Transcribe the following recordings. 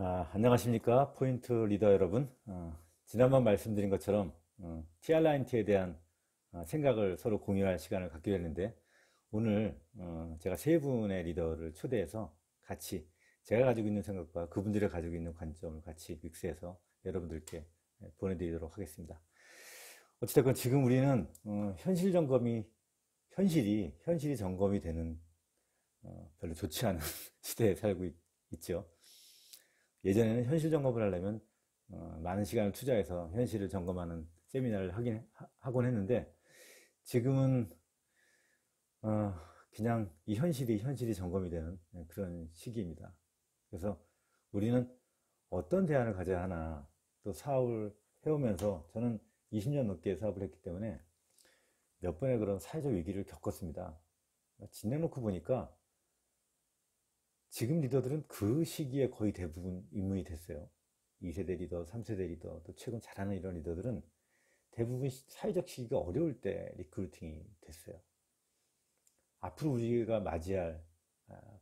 안녕하십니까 포인트 리더 여러분. 지난번 말씀드린 것처럼 TR라인트에 대한 생각을 서로 공유할 시간을 갖기로 했는데, 오늘 제가 세 분의 리더를 초대해서 같이 제가 가지고 있는 생각과 그분들이 가지고 있는 관점을 같이 믹스해서 여러분들께 보내드리도록 하겠습니다. 어찌됐건 지금 우리는 현실이 점검이 되는 별로 좋지 않은 시대에 살고 있죠. 예전에는 현실 점검을 하려면 많은 시간을 투자해서 현실을 점검하는 세미나를 하곤 했는데, 지금은 어, 그냥 이 현실이 점검이 되는 그런 시기입니다. 그래서 우리는 어떤 대안을 가져야 하나, 또 사업을 해오면서 저는 20년 넘게 사업을 했기 때문에 몇 번의 그런 사회적 위기를 겪었습니다. 지내놓고 보니까 지금 리더들은 그 시기에 거의 대부분 입문이 됐어요. 2세대 리더, 3세대 리더, 또 최근 잘하는 이런 리더들은 대부분 사회적 시기가 어려울 때 리크루팅이 됐어요. 앞으로 우리가 맞이할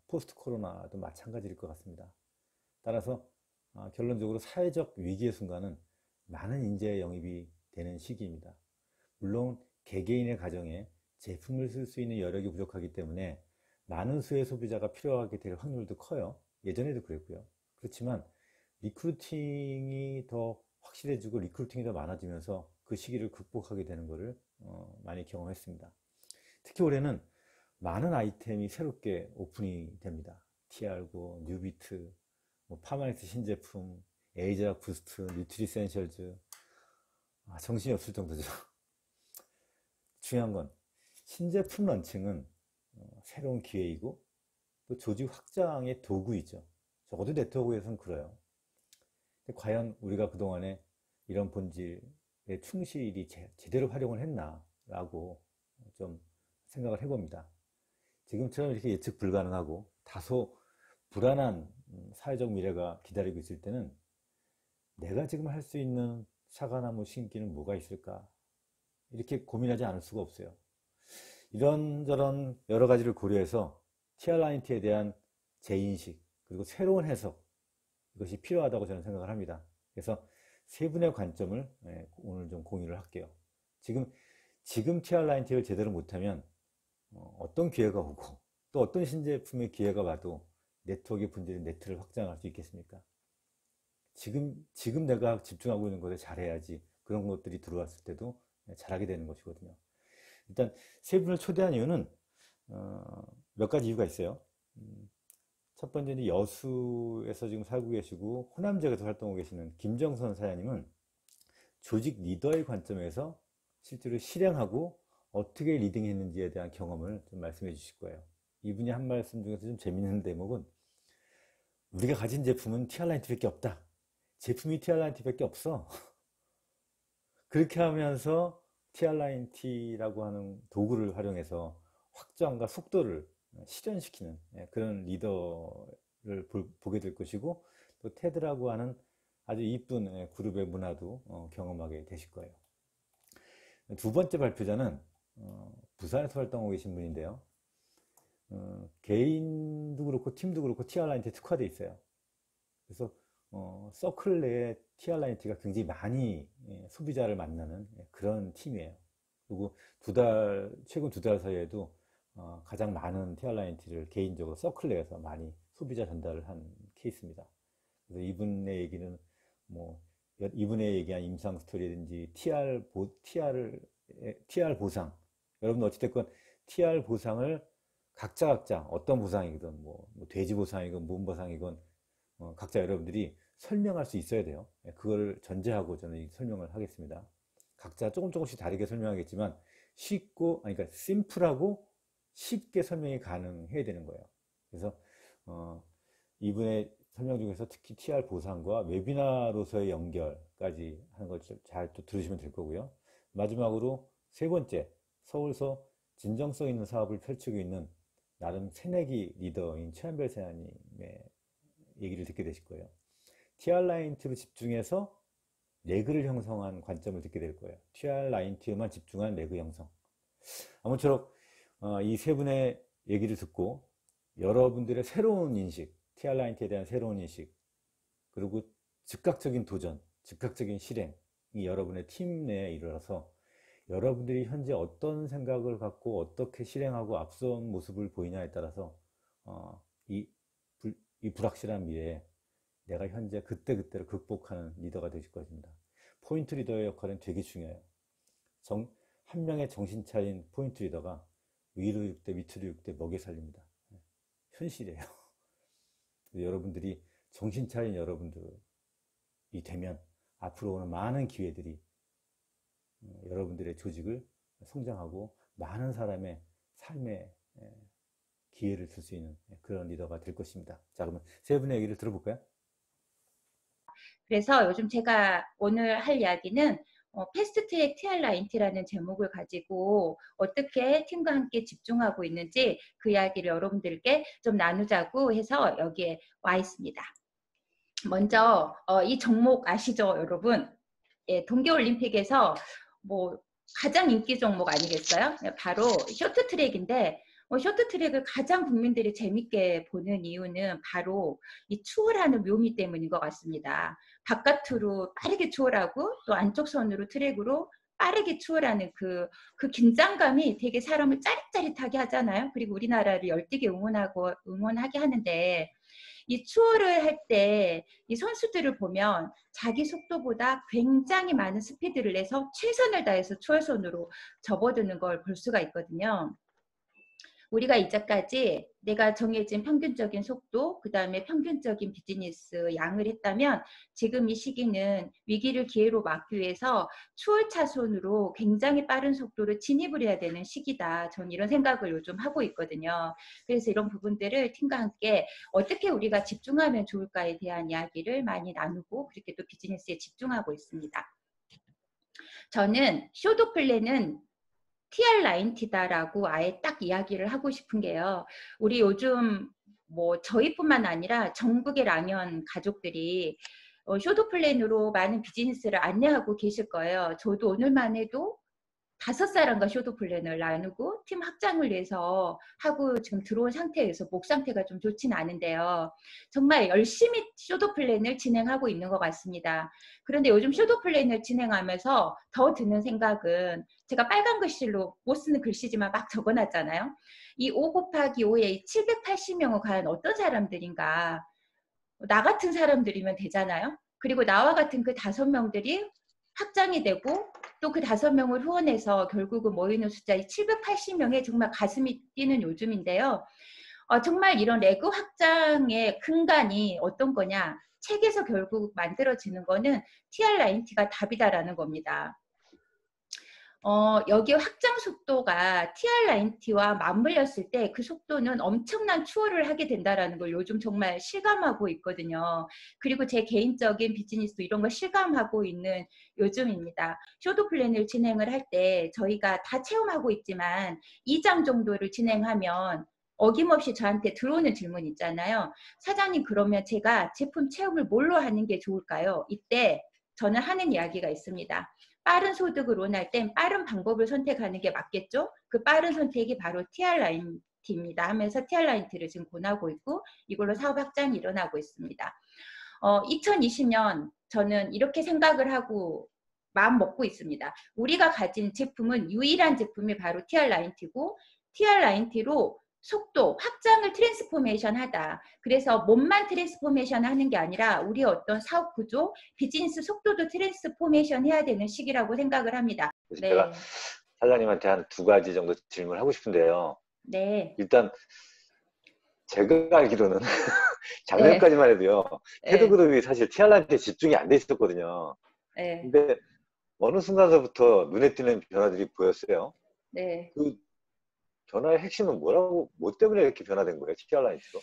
포스트 코로나도 마찬가지일 것 같습니다. 따라서 결론적으로 사회적 위기의 순간은 많은 인재의 영입이 되는 시기입니다. 물론 개개인의 가정에 제품을 쓸 수 있는 여력이 부족하기 때문에 많은 수의 소비자가 필요하게 될 확률도 커요. 예전에도 그랬고요. 그렇지만 리크루팅이 더 확실해지고 리크루팅이 더 많아지면서 그 시기를 극복하게 되는 것을 많이 경험했습니다. 특히 올해는 많은 아이템이 새롭게 오픈이 됩니다. TR고, 뉴비트, 파마넥스 신제품, 에이자 부스트, 뉴트리센셜즈, 정신이 없을 정도죠. 중요한 건 신제품 런칭은 새로운 기회이고 또 조직 확장의 도구이죠. 적어도 네트워크에서는 그래요. 근데 과연 우리가 그동안에 이런 본질에 충실히 제대로 활용을 했나 라고 좀 생각을 해봅니다. 지금처럼 이렇게 예측 불가능하고 다소 불안한 사회적 미래가 기다리고 있을 때는 내가 지금 할 수 있는 사과나무 심기는 뭐가 있을까, 이렇게 고민하지 않을 수가 없어요. 이런저런 여러 가지를 고려해서 TR라인트에 대한 재인식, 그리고 새로운 해석, 이것이 필요하다고 저는 생각을 합니다. 그래서 세 분의 관점을 오늘 좀 공유를 할게요. 지금 TR라인트를 제대로 못하면 어떤 기회가 오고 또 어떤 신제품의 기회가 와도 네트워크의 본질인 네트를 확장할 수 있겠습니까? 지금 내가 집중하고 있는 것에 잘해야지 그런 것들이 들어왔을 때도 잘하게 되는 것이거든요. 일단 세 분을 초대한 이유는 몇 가지 이유가 있어요. 첫 번째는 여수에서 지금 살고 계시고 호남 지역에서 활동하고 계시는 김정선 사장님은 조직 리더의 관점에서 실제로 실행하고 어떻게 리딩했는지에 대한 경험을 좀 말씀해 주실 거예요. 이분이 한 말씀 중에서 좀 재밌는 대목은, 우리가 가진 제품은 TR라인트밖에 없다. 제품이 TR라인트밖에 없어. 그렇게 하면서 TR라인트라고 하는 도구를 활용해서 확장과 속도를 실현시키는 그런 리더를 보게 될 것이고, 또 테드라고 하는 아주 이쁜 그룹의 문화도 경험하게 되실 거예요. 두 번째 발표자는 부산에서 활동하고 계신 분인데요. 개인도 그렇고 팀도 그렇고 TR라인트에 특화되어 있어요. 그래서 서클 내에 TR라인트가 굉장히 많이 소비자를 만나는 그런 팀이에요. 그리고 최근 두 달 사이에도 가장 많은 TR라인트를 개인적으로 서클 내에서 많이 소비자 전달을 한 케이스입니다. 그래서 이분의 얘기한 임상 스토리든지 TR 보상, 여러분 어찌됐건 TR 보상을 각자 어떤 보상이든 뭐 돼지 보상이건 무슨 보상이건 각자 여러분들이 설명할 수 있어야 돼요. 그걸 전제하고 저는 이 설명을 하겠습니다. 각자 조금씩 다르게 설명하겠지만 그러니까 심플하고 쉽게 설명이 가능해야 되는 거예요. 그래서 이분의 설명 중에서 특히 TR 보상과 웨비나로서의 연결까지 하는 걸 잘 또 들으시면 될 거고요. 마지막으로 세 번째, 서울서 진정성 있는 사업을 펼치고 있는 나름 새내기 리더인 최한별 사장님의 얘기를 듣게 되실 거예요. TR라인트로 집중해서 레그를 형성한 관점을 듣게 될 거예요. TR라인트에만 집중한 레그 형성. 아무쪼록 이 세 분의 얘기를 듣고 여러분들의 새로운 인식, TR라인트에 대한 새로운 인식, 그리고 즉각적인 도전, 즉각적인 실행이 여러분의 팀 내에 일어나서 여러분들이 현재 어떤 생각을 갖고 어떻게 실행하고 앞선 모습을 보이냐에 따라서 이, 이 불확실한 미래에 내가 현재 그때그때를 극복하는 리더가 되실 것입니다. 포인트 리더의 역할은 되게 중요해요. 한 명의 정신 차린 포인트 리더가 위로 6대 밑으로 6대 먹여 살립니다. 현실이에요. 여러분들이 정신 차린 여러분들이 되면 앞으로 오는 많은 기회들이 여러분들의 조직을 성장하고 많은 사람의 삶의 기회를 줄 수 있는 그런 리더가 될 것입니다. 자, 그러면 세 분의 얘기를 들어볼까요? 그래서 요즘 제가 오늘 할 이야기는 패스트트랙 TR90라는 제목을 가지고 어떻게 팀과 함께 집중하고 있는지 그 이야기를 여러분들께 좀 나누자고 해서 여기에 와 있습니다. 먼저 이 종목 아시죠, 여러분? 예, 동계올림픽에서 뭐 가장 인기 종목 아니겠어요? 바로 쇼트트랙인데 쇼트트랙을 가장 국민들이 재밌게 보는 이유는 바로 이 추월하는 묘미 때문인 것 같습니다. 바깥으로 빠르게 추월하고 또 안쪽 선으로 트랙으로 빠르게 추월하는 그 긴장감이 되게 사람을 짜릿짜릿하게 하잖아요. 그리고 우리나라를 열띠게 응원하게 하는데 이 추월을 할 때 이 선수들을 보면 자기 속도보다 굉장히 많은 스피드를 내서 최선을 다해서 추월선으로 접어드는 걸 볼 수가 있거든요. 우리가 이제까지 내가 정해진 평균적인 속도, 그 다음에 평균적인 비즈니스 양을 했다면 지금 이 시기는 위기를 기회로 막기 위해서 추월 차선으로 굉장히 빠른 속도로 진입을 해야 되는 시기다. 전 이런 생각을 요즘 하고 있거든요. 그래서 이런 부분들을 팀과 함께 어떻게 우리가 집중하면 좋을까에 대한 이야기를 많이 나누고 그렇게 또 비즈니스에 집중하고 있습니다. 저는 쇼도 플랜은 TR90다라고 아예 딱 이야기를 하고 싶은 게요. 우리 요즘 뭐 저희뿐만 아니라 전국의 라면 가족들이 쇼도 플랜으로 많은 비즈니스를 안내하고 계실 거예요. 저도 오늘만 해도 5사람과 쇼도 플랜을 나누고 팀 확장을 위해서 하고 지금 들어온 상태에서 목 상태가 좀 좋진 않은데요. 정말 열심히 쇼도 플랜을 진행하고 있는 것 같습니다. 그런데 요즘 쇼도 플랜을 진행하면서 더 드는 생각은 제가 빨간 글씨로 못 쓰는 글씨지만 막 적어놨잖아요. 이 5 곱하기 5의 780명은 과연 어떤 사람들인가. 나 같은 사람들이면 되잖아요. 그리고 나와 같은 그 5명들이 확장이 되고 또 그 5명을 후원해서 결국은 모이는 숫자이 780명에 정말 가슴이 뛰는 요즘인데요. 정말 이런 레그 확장의 근간이 어떤 거냐. 책에서 결국 만들어지는 거는 TR90가 답이다라는 겁니다. 여기 확장 속도가 TR90와 맞물렸을 때 그 속도는 엄청난 추월을 하게 된다라는 걸 요즘 정말 실감하고 있거든요. 그리고 제 개인적인 비즈니스도 이런 걸 실감하고 있는 요즘입니다. 쇼도 플랜을 진행을 할 때 저희가 다 체험하고 있지만 2장 정도를 진행하면 어김없이 저한테 들어오는 질문 있잖아요. 사장님, 그러면 제가 제품 체험을 뭘로 하는 게 좋을까요? 이때 저는 하는 이야기가 있습니다. 빠른 소득을 원할 땐 빠른 방법을 선택하는 게 맞겠죠? 그 빠른 선택이 바로 TR90입니다 하면서 TR90를 지금 권하고 있고 이걸로 사업 확장이 일어나고 있습니다. 2020년 저는 이렇게 생각을 하고 마음 먹고 있습니다. 우리가 가진 제품은 유일한 제품이 바로 TR90고 TR90로 속도, 확장을 트랜스포메이션 하다. 그래서 몸만 트랜스포메이션 하는 게 아니라 우리 어떤 사업 구조, 비즈니스 속도도 트랜스포메이션 해야 되는 시기라고 생각을 합니다. 제가 사장님한테 한 2가지 정도 질문을 하고 싶은데요. 네. 일단 제가 알기로는 작년까지만 해도요. 테드그룹이 사실 TR한테 집중이 안 돼 있었거든요. 근데 어느 순간서부터 눈에 띄는 변화들이 보였어요. 네. 그 변화의 핵심은 뭐 때문에 이렇게 변화된 거예요? TR90로?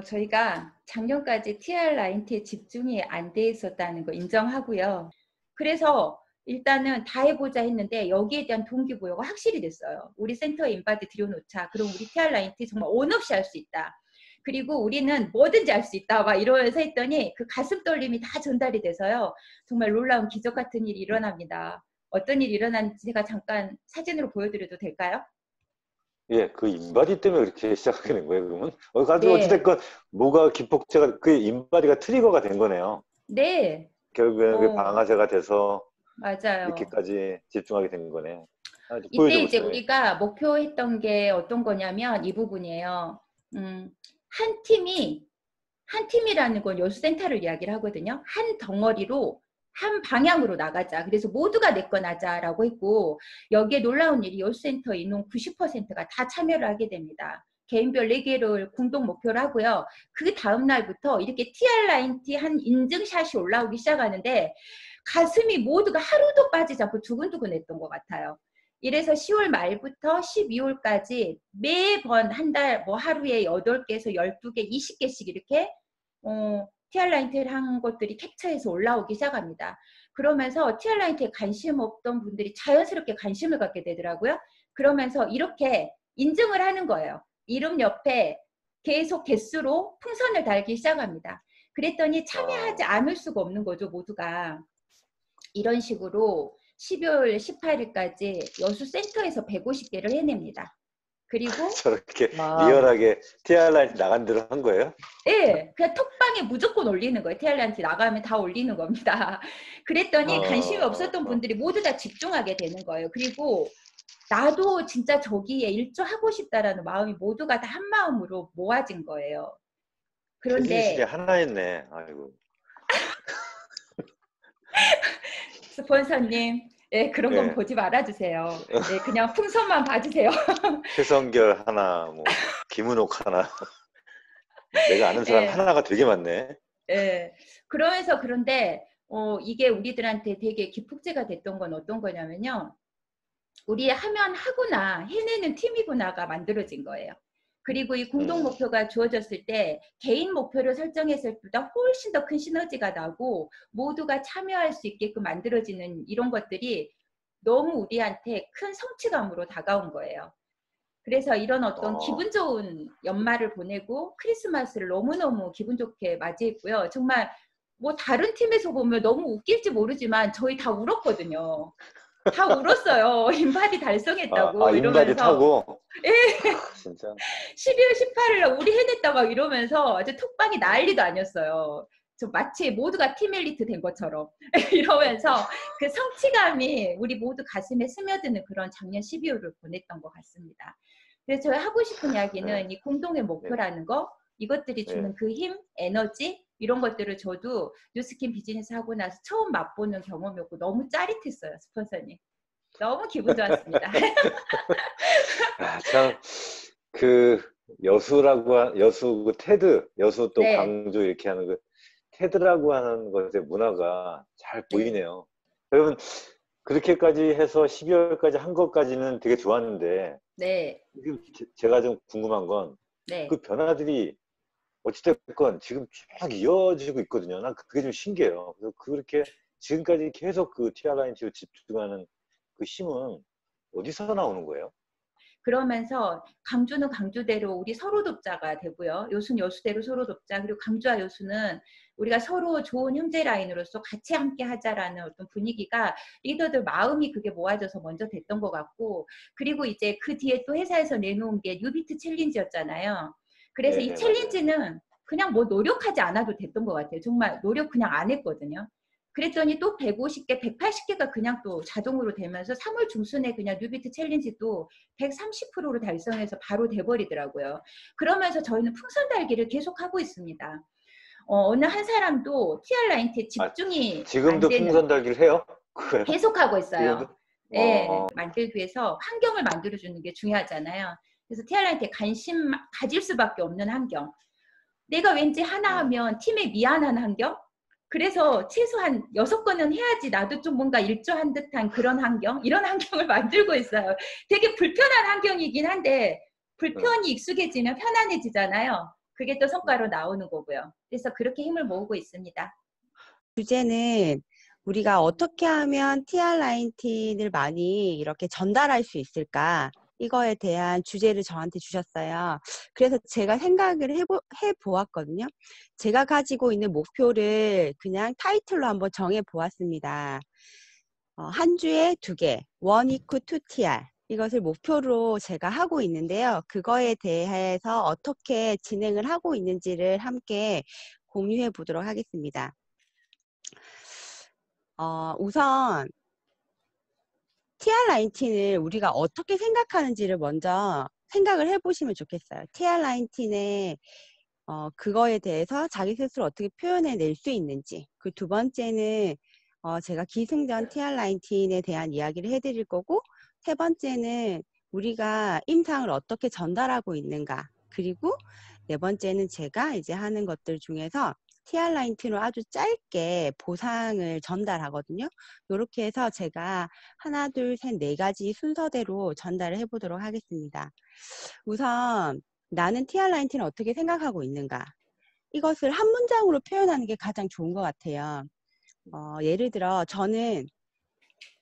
저희가 작년까지 TR90에 집중이 안 돼 있었다는 거 인정하고요. 그래서 일단은 다 해보자 했는데 여기에 대한 동기부여가 확실히 됐어요. 우리 센터에 인바디 들여놓자. 그럼 우리 TR90 정말 온 없이 할 수 있다. 그리고 우리는 뭐든지 할 수 있다. 막 이러면서 했더니 그 가슴 떨림이 다 전달이 돼서요. 정말 놀라운 기적 같은 일이 일어납니다. 어떤 일이 일어났는지 제가 잠깐 사진으로 보여드려도 될까요? 예, 그 인바디 때문에 그렇게 시작하게 된 거예요, 그러면? 가지고 네, 어찌됐건, 뭐가 기폭제가, 그 인바디가 트리거가 된 거네요. 네, 결국에는 그게 어, 방아쇠가 돼서 맞아요. 이렇게까지 집중하게 된 거네. 좀 이때 보여줘 이제 보세요. 예. 우리가 목표했던 게 어떤 거냐면 이 부분이에요. 음, 한 팀이, 한 팀이라는 건 여수센터를 이야기를 하거든요. 한 덩어리로 한 방향으로 나가자. 그래서 모두가 내 건 하자라고 했고, 여기에 놀라운 일이 여수센터 인원 90%가 다 참여를 하게 됩니다. 개인별 4개를 공동 목표를 하고요. 그 다음 날부터 이렇게 TR9T 한 인증샷이 올라오기 시작하는데 가슴이 모두가 하루도 빠지지 않고 두근두근했던 것 같아요. 이래서 10월 말부터 12월까지 매번 한 달 뭐 하루에 8개에서 12개, 20개씩 이렇게 TR9T를 한 것들이 캡처해서 올라오기 시작합니다. 그러면서 TR9T에 관심 없던 분들이 자연스럽게 관심을 갖게 되더라고요. 그러면서 이렇게 인증을 하는 거예요. 이름 옆에 계속 개수로 풍선을 달기 시작합니다. 그랬더니 참여하지 않을 수가 없는 거죠, 모두가. 이런 식으로 12월 18일까지 여수센터에서 150개를 해냅니다. 그리고 저렇게 와우. 리얼하게 TR9 나간 대로 한 거예요? 예, 그냥 톡방에 무조건 올리는 거예요. TR한테 나가면 다 올리는 겁니다. 그랬더니 관심이 없었던 어. 분들이 모두 다 집중하게 되는 거예요. 그리고 나도 진짜 저기에 일조하고 싶다라는 마음이 모두가 다 한 마음으로 모아진 거예요. 최진실이 그런데 하나였네. 아이고. 스폰서님, 예, 그런 건 예. 보지 말아주세요. 예, 그냥 풍선만 봐주세요. 최성결 하나, 뭐, 김은옥 하나. 내가 아는 사람 예, 하나가 되게 많네. 예. 그러면서 그런데 이게 우리들한테 되게 기폭제가 됐던 건 어떤 거냐면요. 우리 하면 하구나, 해내는 팀이구나가 만들어진 거예요. 그리고 이 공동 음. 목표가 주어졌을 때 개인 목표를 설정했을 때보다 훨씬 더 큰 시너지가 나고 모두가 참여할 수 있게끔 만들어지는 이런 것들이 너무 우리한테 큰 성취감으로 다가온 거예요. 그래서 이런 어떤 어. 기분 좋은 연말을 보내고 크리스마스를 너무너무 기분 좋게 맞이했고요. 정말 뭐 다른 팀에서 보면 너무 웃길지 모르지만 저희 다 울었거든요. 다 울었어요. 인바디 달성했다고 인바디 이러면서 타고. 예, 진짜. 12월 18일 날 우리 해냈다 막 이러면서 아주 톡방이 어. 난리도 아니었어요. 저 마치 모두가 팀 엘리트 된 것처럼 이러면서 그 성취감이 우리 모두 가슴에 스며드는 그런 작년 12월을 보냈던 것 같습니다. 그래서 저희 하고 싶은 네. 이야기는 이 공동의 네. 목표라는 거, 이것들이 네. 주는 그 힘, 에너지 이런 것들을 저도 뉴스킨 비즈니스 하고 나서 처음 맛보는 경험이었고 너무 짜릿했어요, 스폰서님. 너무 기분 좋았습니다. 참, 그, 여수 그 테드, 여수 또 네, 광주 이렇게 하는 그, 테드라고 하는 것의 문화가 잘 네, 보이네요. 여러분, 그렇게까지 해서 12월까지 한 것까지는 되게 좋았는데, 네, 지금 제가 좀 궁금한 건, 그 네. 변화들이 어찌됐건 지금 쭉 이어지고 있거든요. 난 그게 좀 신기해요. 그래서 그렇게 지금까지 계속 그 TR9T로 집중하는 그 힘은 어디서 나오는 거예요? 그러면서 강주는 강주대로 우리 서로 돕자가 되고요. 여수는 여수대로 서로 돕자. 그리고 강주와 여수는 우리가 서로 좋은 형제 라인으로서 같이 함께 하자라는 어떤 분위기가 리더들 마음이 그게 모아져서 먼저 됐던 것 같고, 그리고 이제 그 뒤에 또 회사에서 내놓은 게 뉴비트 챌린지였잖아요. 그래서 이 예, 맞아요. 챌린지는 그냥 뭐 노력하지 않아도 됐던 것 같아요. 정말 노력 그냥 안 했거든요. 그랬더니 또 150개, 180개가 그냥 또 자동으로 되면서 3월 중순에 그냥 뉴비트 챌린지도 130%로 달성해서 바로 돼버리더라고요. 그러면서 저희는 풍선 달기를 계속하고 있습니다. 어느 한 사람도 TR9T에 아, 집중이 안 지금도 되는, 풍선 달기를 해요? 그래요? 계속하고 지금도? 있어요. 예, 어, 만들기 위해서 환경을 만들어주는 게 중요하잖아요. 그래서 TR9T에 관심 가질 수밖에 없는 환경. 내가 왠지 하나 음. 하면 팀에 미안한 환경? 그래서 최소한 6건은 해야지 나도 좀 뭔가 일조한 듯한 그런 환경? 이런 환경을 만들고 있어요. 되게 불편한 환경이긴 한데 어. 불편이 익숙해지면 편안해지잖아요. 그게 또 성과로 나오는 거고요. 그래서 그렇게 힘을 모으고 있습니다. 주제는 우리가 어떻게 하면 TR9T를 많이 이렇게 전달할 수 있을까? 이거에 대한 주제를 저한테 주셨어요. 그래서 제가 생각을 해보았거든요. 제가 가지고 있는 목표를 그냥 타이틀로 한번 정해보았습니다. 한 주에 2개, 1 equal to TR. 이것을 목표로 제가 하고 있는데요. 그거에 대해서 어떻게 진행을 하고 있는지를 함께 공유해 보도록 하겠습니다. 우선 TR19을 우리가 어떻게 생각하는지를 먼저 생각을 해보시면 좋겠어요. TR19의 그거에 대해서 자기 스스로 어떻게 표현해낼 수 있는지. 그 두 번째는 제가 기승전 TR19에 대한 이야기를 해드릴 거고, 세 번째는 우리가 임상을 어떻게 전달하고 있는가. 그리고 네 번째는 제가 이제 하는 것들 중에서 TR19로 아주 짧게 보상을 전달하거든요. 이렇게 해서 제가 하나, 둘, 셋, 네 가지 순서대로 전달을 해보도록 하겠습니다. 우선 나는 TR19를 어떻게 생각하고 있는가. 이것을 한 문장으로 표현하는 게 가장 좋은 것 같아요. 예를 들어 저는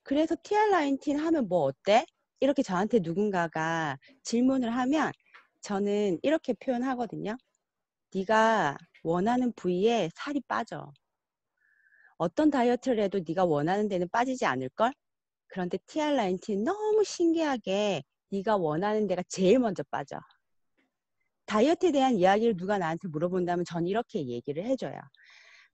그래서 TR19 하면 뭐 어때? 이렇게 저한테 누군가가 질문을 하면 저는 이렇게 표현하거든요. 네가 원하는 부위에 살이 빠져. 어떤 다이어트를 해도 네가 원하는 데는 빠지지 않을걸? 그런데 TR19 너무 신기하게 네가 원하는 데가 제일 먼저 빠져. 다이어트에 대한 이야기를 누가 나한테 물어본다면 전 이렇게 얘기를 해줘요.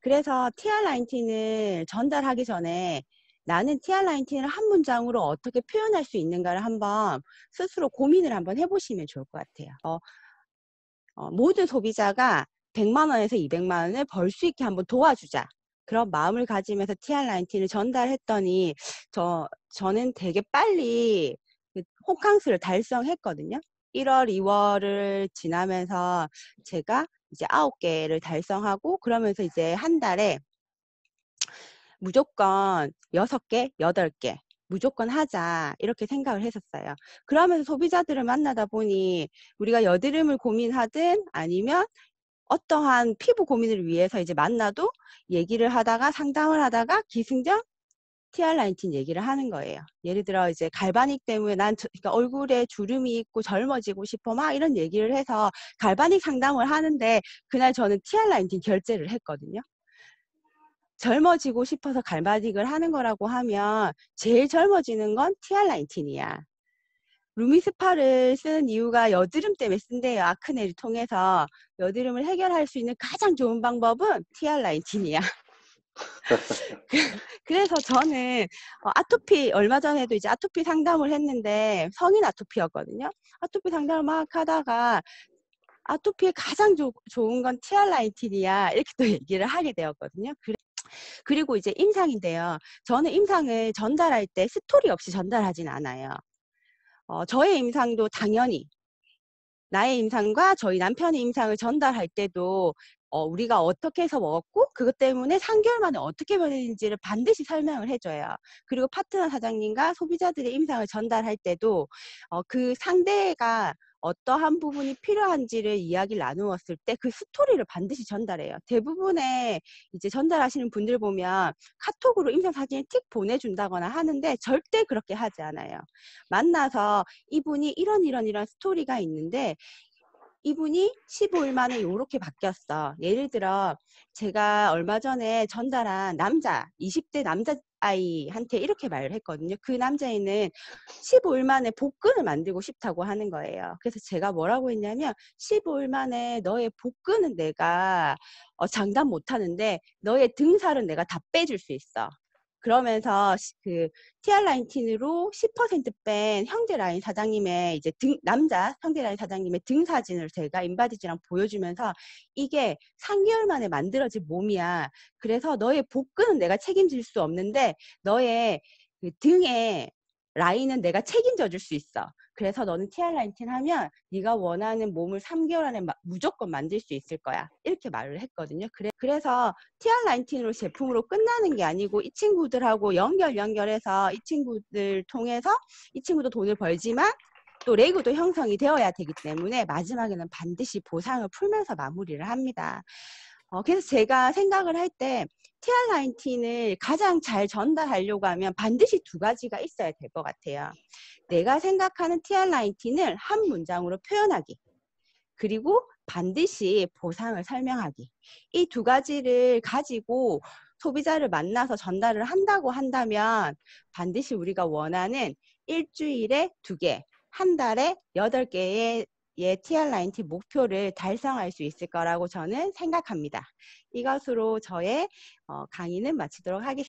그래서 TR19을 전달하기 전에 나는 TR19을 한 문장으로 어떻게 표현할 수 있는가를 한번 스스로 고민을 한번 해보시면 좋을 것 같아요. 모든 소비자가 100만 원에서 200만 원을 벌 수 있게 한번 도와주자. 그런 마음을 가지면서 TR19를 전달했더니 저는 되게 빨리 호캉스를 달성했거든요. 1월, 2월을 지나면서 제가 이제 9개를 달성하고 그러면서 이제 한 달에 무조건 6개, 8개 무조건 하자 이렇게 생각을 했었어요. 그러면서 소비자들을 만나다 보니 우리가 여드름을 고민하든 아니면 어떠한 피부 고민을 위해서 이제 만나도 얘기를 하다가 상담을 하다가 기승전 TR19 얘기를 하는 거예요. 예를 들어 이제 갈바닉 때문에 난 그러니까 얼굴에 주름이 있고 젊어지고 싶어 막 이런 얘기를 해서 갈바닉 상담을 하는데 그날 저는 TR19 결제를 했거든요. 젊어지고 싶어서 갈바닉을 하는 거라고 하면 제일 젊어지는 건 TR19이야. 루미스파를 쓰는 이유가 여드름 때문에 쓴대요. 아크네를 통해서 여드름을 해결할 수 있는 가장 좋은 방법은 TR19이야. 그래서 저는 아토피 얼마 전에도 이제 아토피 상담을 했는데 성인 아토피였거든요. 아토피 상담을 막 하다가 아토피에 가장 좋은 건 TR19이야 이렇게 또 얘기를 하게 되었거든요. 그리고 이제 임상인데요. 저는 임상을 전달할 때 스토리 없이 전달하진 않아요. 저의 임상도 당연히 나의 임상과 저희 남편의 임상을 전달할 때도 우리가 어떻게 해서 먹었고 그것 때문에 3개월 만에 어떻게 변했는지를 반드시 설명을 해줘요. 그리고 파트너 사장님과 소비자들의 임상을 전달할 때도 그 상대가 어떠한 부분이 필요한지를 이야기를 나누었을 때 그 스토리를 반드시 전달해요. 대부분의 이제 전달하시는 분들 보면 카톡으로 임상 사진을 틱 보내준다거나 하는데 절대 그렇게 하지 않아요. 만나서 이분이 이런 스토리가 있는데 이분이 15일 만에 이렇게 바뀌었어. 예를 들어 제가 얼마 전에 전달한 남자 20대 남자아이한테 이렇게 말을 했거든요. 그 남자애는 15일 만에 복근을 만들고 싶다고 하는 거예요. 그래서 제가 뭐라고 했냐면 15일 만에 너의 복근은 내가 장담 못하는데 너의 등살은 내가 다 빼줄 수 있어. 그러면서 그 TR19으로 10% 뺀 형제라인 사장님의 이제 남자 형제라인 사장님의 등 사진을 제가 인바디지랑 보여주면서 이게 3개월 만에 만들어진 몸이야. 그래서 너의 복근은 내가 책임질 수 없는데 너의 그 등의 라인은 내가 책임져 줄 수 있어. 그래서 너는 TR19 하면 네가 원하는 몸을 3개월 안에 무조건 만들 수 있을 거야. 이렇게 말을 했거든요. 그래서 TR19으로 제품으로 끝나는 게 아니고 이 친구들하고 연결해서 이 친구들 통해서 이 친구도 돈을 벌지만 또 레고도 형성이 되어야 되기 때문에 마지막에는 반드시 보상을 풀면서 마무리를 합니다. 그래서 제가 생각을 할 때 TR19을 가장 잘 전달하려고 하면 반드시 2가지가 있어야 될 것 같아요. 내가 생각하는 TR19을 한 문장으로 표현하기. 그리고 반드시 보상을 설명하기. 이 2가지를 가지고 소비자를 만나서 전달을 한다고 한다면 반드시 우리가 원하는 일주일에 2개, 한 달에 8개의 TR9T 목표를 달성할 수 있을 거라고 저는 생각합니다. 이것으로 저의 강의는 마치도록 하겠습니다.